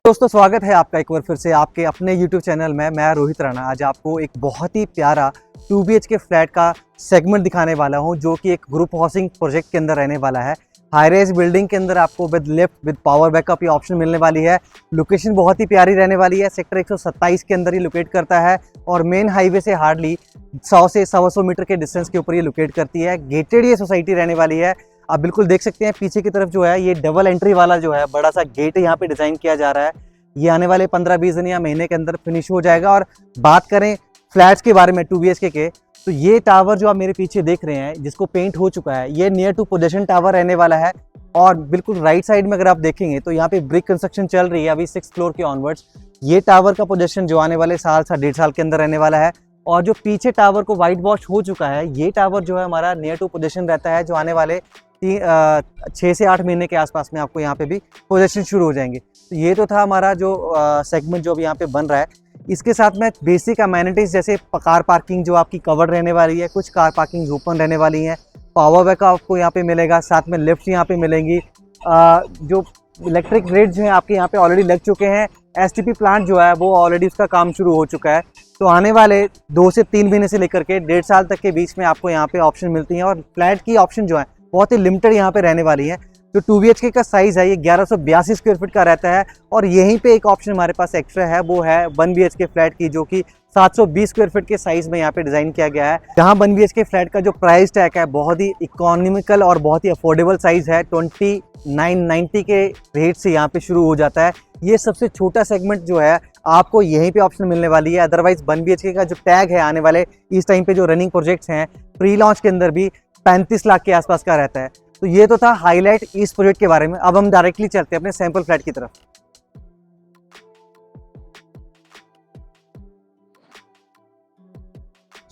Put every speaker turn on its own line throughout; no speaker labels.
दोस्तों स्वागत है आपका एक बार फिर से आपके अपने YouTube चैनल में। मैं रोहित राणा आज आपको एक बहुत ही प्यारा 2 BHK फ्लैट का सेगमेंट दिखाने वाला हूं, जो कि एक ग्रुप हाउसिंग प्रोजेक्ट के अंदर रहने वाला है। हाई रेज बिल्डिंग के अंदर आपको with lift with power backup ये ऑप्शन मिलने वाली है। लोकेशन बहुत ही प्यारी रहने वाली है। सेक्टर 127 के अंदर ये लोकेट करता है और मेन हाईवे से हार्डली 100 से 125 मीटर के डिस्टेंस के ऊपर ये लोकेट करती है। गेटेड ये सोसाइटी रहने वाली है। आप बिल्कुल देख सकते हैं पीछे की तरफ जो है ये डबल एंट्री वाला जो है बड़ा सा गेट यहाँ पे डिजाइन किया जा रहा है। ये आने वाले 15-20 दिन या महीने के अंदर फिनिश हो जाएगा। और बात करें फ्लैट्स के बारे में 2 BHK के, तो ये टावर जो आप मेरे पीछे देख रहे हैं जिसको पेंट हो चुका है, ये नियर टू पोजेशन टावर रहने वाला है। और बिल्कुल राइट साइड में अगर आप देखेंगे तो यहाँ पे ब्रिक कंस्ट्रक्शन चल रही है अभी 6th फ्लोर के ऑनवर्ड्स। ये टावर का पोजेशन जो आने वाले साल से 1.5 साल के अंदर रहने वाला है। और जो पीछे टावर को वाइट वॉश हो चुका है, ये टावर जो है हमारा नियर टू पोजेशन रहता है, जो आने वाले 6 से 8 महीने के आसपास में आपको यहाँ पे भी पोजेशन शुरू हो जाएंगे। तो ये तो था हमारा जो सेगमेंट जो अभी यहाँ पे बन रहा है। इसके साथ में बेसिक अमेनिटीज जैसे कार पार्किंग जो आपकी कवर्ड रहने वाली है, कुछ कार पार्किंग ओपन रहने वाली हैं, पावर बैकअप आपको यहाँ पे मिलेगा, साथ में लिफ्ट यहाँ पे मिलेंगी। जो इलेक्ट्रिक ग्रिड जो है आपके यहाँ पे ऑलरेडी लग चुके हैं। STP प्लांट जो है वो ऑलरेडी उसका काम शुरू हो चुका है। तो आने वाले 2 से 3 महीने से लेकर के 1.5 साल तक के बीच में आपको यहाँ पे ऑप्शन मिलती हैं। और फ्लैट की ऑप्शन जो है बहुत ही लिमिटेड यहाँ पे रहने वाली है। जो 2 BHK का साइज है ये 1182 स्क्वायर फीट का रहता है। और यहीं पे एक ऑप्शन हमारे पास एक्स्ट्रा है, वो है 1 BHK फ्लैट की, जो कि 720 स्क्वायर फीट के साइज में यहाँ पे डिजाइन किया गया है। जहाँ 1 BHK फ्लैट का जो प्राइस टैग है बहुत ही इकोनॉमिकल और बहुत ही अफोर्डेबल साइज है। 2990 के रेट से यहाँ पे शुरू हो जाता है। ये सबसे छोटा सेगमेंट जो है आपको यहीं पे ऑप्शन मिलने वाली है। अदरवाइज 1 BHK का जो टैग है आने वाले इस टाइम पे जो रनिंग प्रोजेक्ट्स हैं प्री लॉन्च के अंदर भी 35 लाख के आसपास का रहता है। तो ये तो था हाईलाइट इस प्रोजेक्ट के बारे में। अब हम डायरेक्टली चलते हैं अपने सैंपल फ्लैट की तरफ।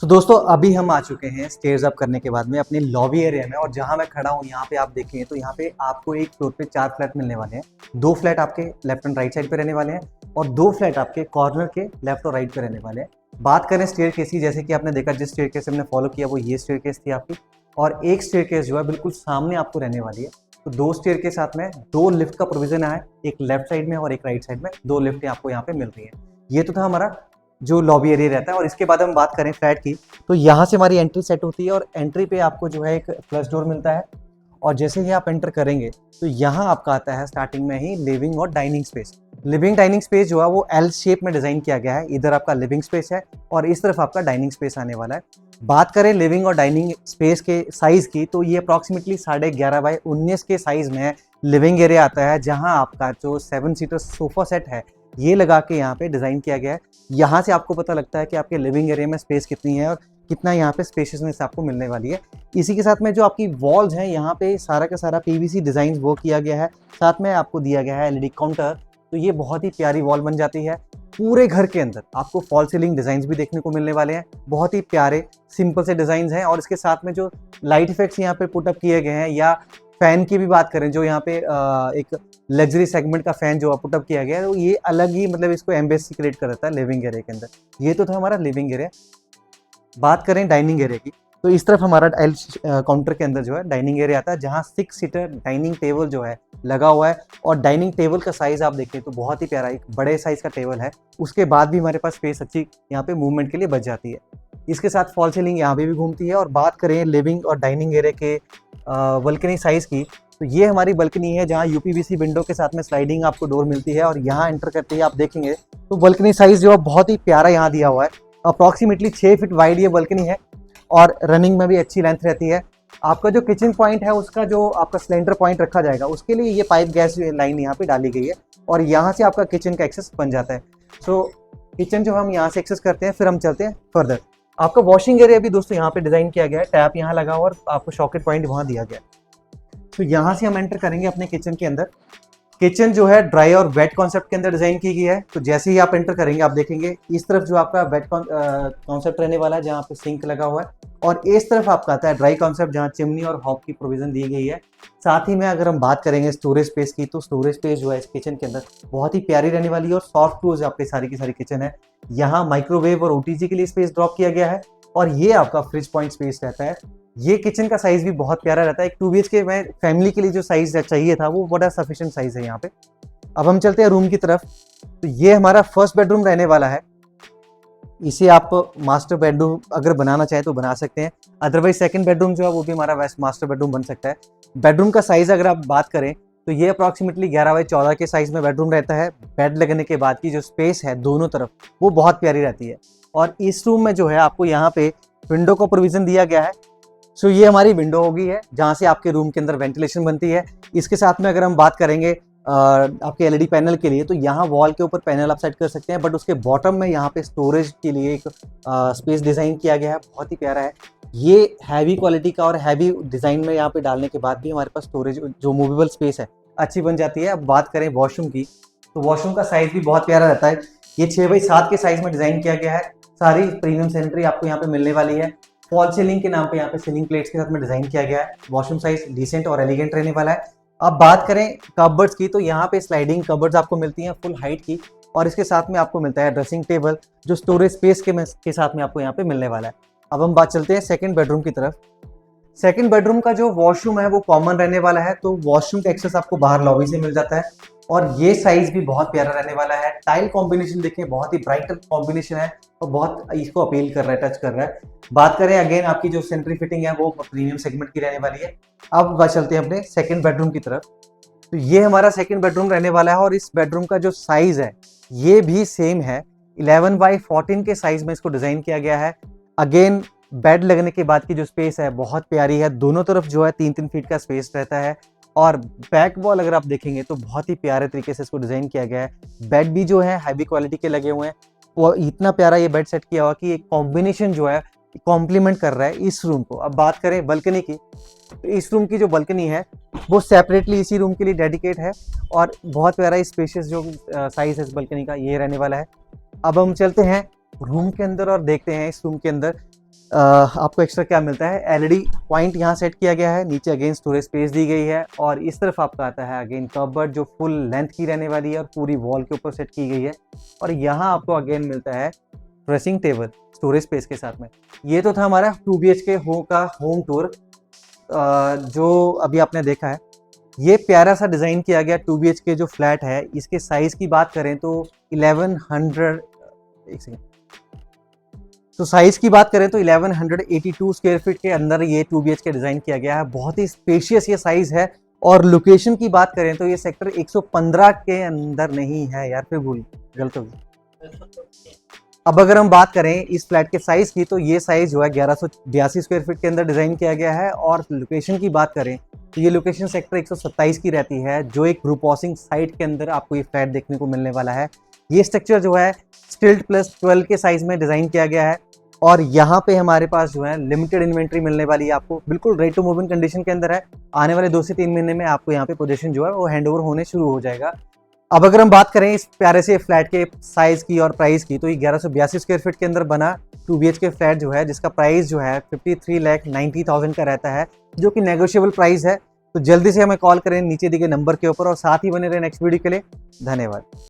तो दोस्तों अभी हम आ चुके हैं स्टेयर्स अप करने के बाद में अपने लॉबी एरिया में। और जहां मैं खड़ा हूं यहाँ पे आप देखें तो यहाँ पे आपको एक फ्लोर पे 4 फ्लैट मिलने वाले हैं। 2 फ्लैट आपके लेफ्ट एंड राइट साइड पे रहने वाले हैं और 2 फ्लैट आपके कॉर्नर के लेफ्ट और राइट पे रहने वाले हैं। बात करें स्टेयरकेस की, जैसे कि आपने देखा जिस स्टेयरकेस हमने फॉलो किया वो ये स्टेयरकेस थी आपकी। और एक स्टेयरकेस जो है बिल्कुल सामने आपको रहने वाली है। तो 2 स्टेयर के साथ में 2 लिफ्ट का प्रोविजन है, एक लेफ्ट साइड में और एक राइट साइड में 2 लिफ्ट आपको यहाँ पे मिल रही है। ये तो था हमारा जो लॉबी एरिया रहता है। और इसके बाद हम बात करें फ्लैट की, तो यहाँ से हमारी एंट्री सेट होती है और एंट्री पे आपको जो है एक फ्लश डोर मिलता है। और जैसे ही आप एंटर करेंगे तो यहाँ आपका आता है स्टार्टिंग में ही लिविंग और dining space. Living dining space जो है वो L शेप में डिजाइन किया गया है। इधर आपका लिविंग स्पेस है और इस तरफ आपका डाइनिंग स्पेस आने वाला है। बात करें लिविंग और डाइनिंग स्पेस के साइज की, तो ये अप्रॉक्सीमेटली 11.5 बाय 19 के साइज में लिविंग एरिया आता है, जहां आपका जो 7 सीटर सोफा सेट है ये लगा के यहाँ पे डिजाइन किया गया है। यहाँ से आपको पता लगता है कि आपके लिविंग एरिया में स्पेस कितनी है और कितना यहाँ पे स्पेशियसनेस आपको मिलने वाली है। इसी के साथ में जो आपकी वॉल्स हैं यहाँ पे सारा का सारा PVC डिजाइन वो किया गया है। साथ में आपको दिया गया है LED काउंटर। तो ये बहुत ही प्यारी वॉल बन जाती है। पूरे घर के अंदर आपको फॉल सीलिंग डिजाइन भी देखने को मिलने वाले हैं। बहुत ही प्यारे सिंपल से डिजाइन हैं। और इसके साथ में जो लाइट इफेक्ट्स यहाँ पे पुटअप किए गए हैं, या फैन की भी बात करें, जो यहाँ पे एक लग्जरी सेगमेंट का फैन जो पुटअप किया गया है, तो ये अलग ही मतलब इसको एम्बेसी क्रिएट कर देता है लिविंग एरिया के अंदर। ये तो था हमारा लिविंग एरिया। बात करें डाइनिंग एरिया की, तो इस तरफ हमारा L काउंटर के अंदर जो है डाइनिंग एरिया आता है, जहाँ 6 सीटर डाइनिंग टेबल जो है लगा हुआ है। और डाइनिंग टेबल का साइज आप देखें तो बहुत ही प्यारा एक बड़े साइज का टेबल है। उसके बाद भी हमारे पास स्पेस अच्छी यहाँ पे मूवमेंट के लिए बच जाती है। इसके साथ फॉल सीलिंग यहाँ पे भी घूमती है। और बात करें लिविंग और डाइनिंग एरिया के बल्कनी साइज की, तो ये हमारी बल्कनी है जहाँ UPVC विंडो के साथ में स्लाइडिंग आपको डोर मिलती है। और यहाँ एंटर करते ही आप देखेंगे तो बल्कनी साइज जो है बहुत ही प्यारा यहाँ दिया हुआ है। अप्रॉक्सीमेटली 6 फीट वाइड ये बल्कनी है और रनिंग में भी अच्छी लेंथ रहती है। आपका जो किचन पॉइंट है उसका जो आपका सिलेंडर पॉइंट रखा जाएगा, उसके लिए ये पाइप गैस लाइन यहाँ पे डाली गई है और यहाँ से आपका किचन का एक्सेस बन जाता है। सो किचन जो हम यहाँ से एक्सेस करते हैं, फिर हम चलते हैं फर्दर। आपका वॉशिंग एरिया भी दोस्तों यहाँ पे डिजाइन किया गया है। टैप यहाँ लगा हुआ और आपको सॉकेट पॉइंट वहाँ दिया गया है। तो यहाँ से हम एंटर करेंगे अपने किचन के अंदर। किचन जो है ड्राई और वेट कॉन्सेप्ट के अंदर डिजाइन की गई है। तो जैसे ही आप एंटर करेंगे आप देखेंगे इस तरफ जो आपका वेट कॉन्सेप्ट रहने वाला है, जहाँ पे सिंक लगा हुआ है। और इस तरफ आपका आता है ड्राई कॉन्सेप्ट, जहाँ चिमनी और हॉब की प्रोविजन दी गई है। साथ ही में अगर हम बात करेंगे स्टोरेज स्पेस की, तो स्टोरेज स्पेस जो है इस किचन के अंदर बहुत ही प्यारी रहने वाली है और सॉफ्ट क्लोज आपकी सारी की सारी किचन है। यहाँ माइक्रोवेव और OTG के लिए स्पेस ड्रॉप किया गया है। और ये आपका फ्रिज पॉइंट स्पेस रहता है। ये किचन का साइज भी बहुत प्यारा रहता है। एक 2 BHK में फैमिली के लिए जो साइज चाहिए था वो बड़ा सफिशिएंट साइज है यहाँ पे। अब हम चलते हैं रूम की तरफ। तो ये हमारा फर्स्ट बेडरूम रहने वाला है। इसे आप मास्टर बेडरूम अगर बनाना चाहें तो बना सकते हैं, अदरवाइज सेकंड बेडरूम जो है वो भी हमारा वेस्ट मास्टर बेडरूम बन सकता है। बेडरूम का साइज अगर आप बात करें तो ये अप्रॉक्सीमेटली 11x14 के साइज में बेडरूम रहता है। बेड लगने के बाद की जो स्पेस है दोनों तरफ वो बहुत प्यारी रहती है। और इस रूम में जो है आपको यहाँ पे विंडो का प्रोविजन दिया गया है। सो ये हमारी विंडो होगी है जहाँ से आपके रूम के अंदर वेंटिलेशन बनती है। इसके साथ में अगर हम बात करेंगे आपके एलईडी पैनल के लिए, तो यहाँ वॉल के ऊपर पैनल आप सेट कर सकते हैं, बट उसके बॉटम में यहाँ पे स्टोरेज के लिए एक स्पेस डिज़ाइन किया गया है, बहुत ही प्यारा है। ये हैवी क्वालिटी का और हैवी डिज़ाइन में यहाँ पे डालने के बाद भी हमारे पास स्टोरेज जो मूवेबल स्पेस है अच्छी बन जाती है। अब बात करें वॉशरूम की, तो वॉशरूम का साइज़ भी बहुत प्यारा रहता है। ये 6x7 के साइज़ में डिज़ाइन किया गया है। सारी प्रीमियम सैनिटरी आपको यहाँ पे मिलने वाली है। फॉल सीलिंग के नाम पे यहाँ पे सीलिंग प्लेट्स के साथ में डिज़ाइन किया गया है। वॉशरूम साइज डिसेंट और एलिगेंट रहने वाला है। अब बात करें कबर्ड्स की, तो यहाँ पे स्लाइडिंग कबर्ड्स आपको मिलती हैं फुल हाइट की, और इसके साथ में आपको मिलता है ड्रेसिंग टेबल जो स्टोरेज स्पेस के साथ में आपको यहाँ पे मिलने वाला है। अब हम बात चलते हैं सेकंड बेडरूम की तरफ। सेकंड बेडरूम का जो वॉशरूम है वो कॉमन रहने वाला है, तो वॉशरूम का एक्सेस आपको बाहर लॉबी से मिल जाता है। और ये साइज भी बहुत प्यारा रहने वाला है। टाइल कॉम्बिनेशन देखिए, बहुत ही ब्राइट कॉम्बिनेशन है और बहुत इसको अपील कर रहा है, टच कर रहा है। बात करें अगेन आपकी जो सेंट्री फिटिंग है वो प्रीमियम सेगमेंट की रहने वाली है। अब बात चलते हैं अपने सेकंड बेडरूम की तरफ। तो ये हमारा सेकंड बेडरूम रहने वाला है और इस बेडरूम का जो साइज है ये भी सेम है। 11x14 के साइज में इसको डिजाइन किया गया है। अगेन बेड लगने के बाद की जो स्पेस है बहुत प्यारी है। दोनों तरफ जो है 3-3 फीट का स्पेस रहता है। और बैक वॉल अगर आप देखेंगे तो बहुत ही प्यारे तरीके से इसको डिजाइन किया गया है। बेड भी जो है हैवी क्वालिटी के लगे हुए हैं। वो इतना प्यारा ये बेड सेट किया हुआ कि एक कॉम्बिनेशन जो है कॉम्प्लीमेंट कर रहा है इस रूम को। अब बात करें बल्कनी की, तो इस रूम की जो बल्कनी है वो सेपरेटली इसी रूम के लिए डेडिकेट है और बहुत प्यारा स्पेशियस जो साइज है इस बल्कनी का ये रहने वाला है। अब हम चलते हैं रूम के अंदर और देखते हैं इस रूम के अंदर आपको एक्स्ट्रा क्या मिलता है। एलईडी पॉइंट यहाँ सेट किया गया है, नीचे अगेन स्टोरेज स्पेस दी गई है और इस तरफ आपका आता है अगेन कबर्ड जो फुल लेंथ की रहने वाली है और पूरी वॉल के ऊपर सेट की गई है। और यहाँ आपको अगेन मिलता है ड्रेसिंग टेबल स्टोरेज स्पेस के साथ में। ये तो था हमारा 2BHK का होम टूर जो अभी आपने देखा है। ये प्यारा सा डिज़ाइन किया गया 2BHK जो फ्लैट है, इसके साइज़ की बात करें तो 1100 एक सेकेंड तो साइज़ की बात करें तो 1182 स्क्वायर फीट के अंदर ये 2BHK डिज़ाइन किया गया है। बहुत ही स्पेशियस ये साइज़ है। और लोकेशन की बात करें तो ये सेक्टर 115 के अंदर नहीं है यार, फिर भूल गलत होगी। अब अगर हम बात करें इस फ्लैट के साइज की, तो ये साइज जो है 1182 स्क्वायर फीट के अंदर डिजाइन किया गया है। और लोकेशन की बात करें तो ये लोकेशन सेक्टर 127 की रहती है, जो एक ग्रुप हाउसिंग साइट के अंदर आपको ये फ्लैट देखने को मिलने वाला है। ये स्ट्रक्चर जो है स्टिल्ट +12 के साइज में डिजाइन किया गया है। और यहाँ पे हमारे पास जो है लिमिटेड इन्वेंट्री मिलने वाली है आपको, बिल्कुल ready to move in condition के अंदर है। आने वाले 2 से 3 महीने में आपको यहाँ पे पोजीशन जो है वो हैंड ओवर होने शुरू हो जाएगा। अब अगर हम बात करें इस प्यारे से फ्लैट के साइज की और प्राइस की, तो ये 1182 स्क्वायर फीट के अंदर बना 2BHK फ्लैट जो है जिसका प्राइस जो है 53,90,000 का रहता है, जो कि नेगोशिएबल प्राइस है। तो जल्दी से हमें कॉल करें नीचे दिए गए नंबर के ऊपर और साथ ही बने रहे नेक्स्ट वीडियो के लिए। धन्यवाद।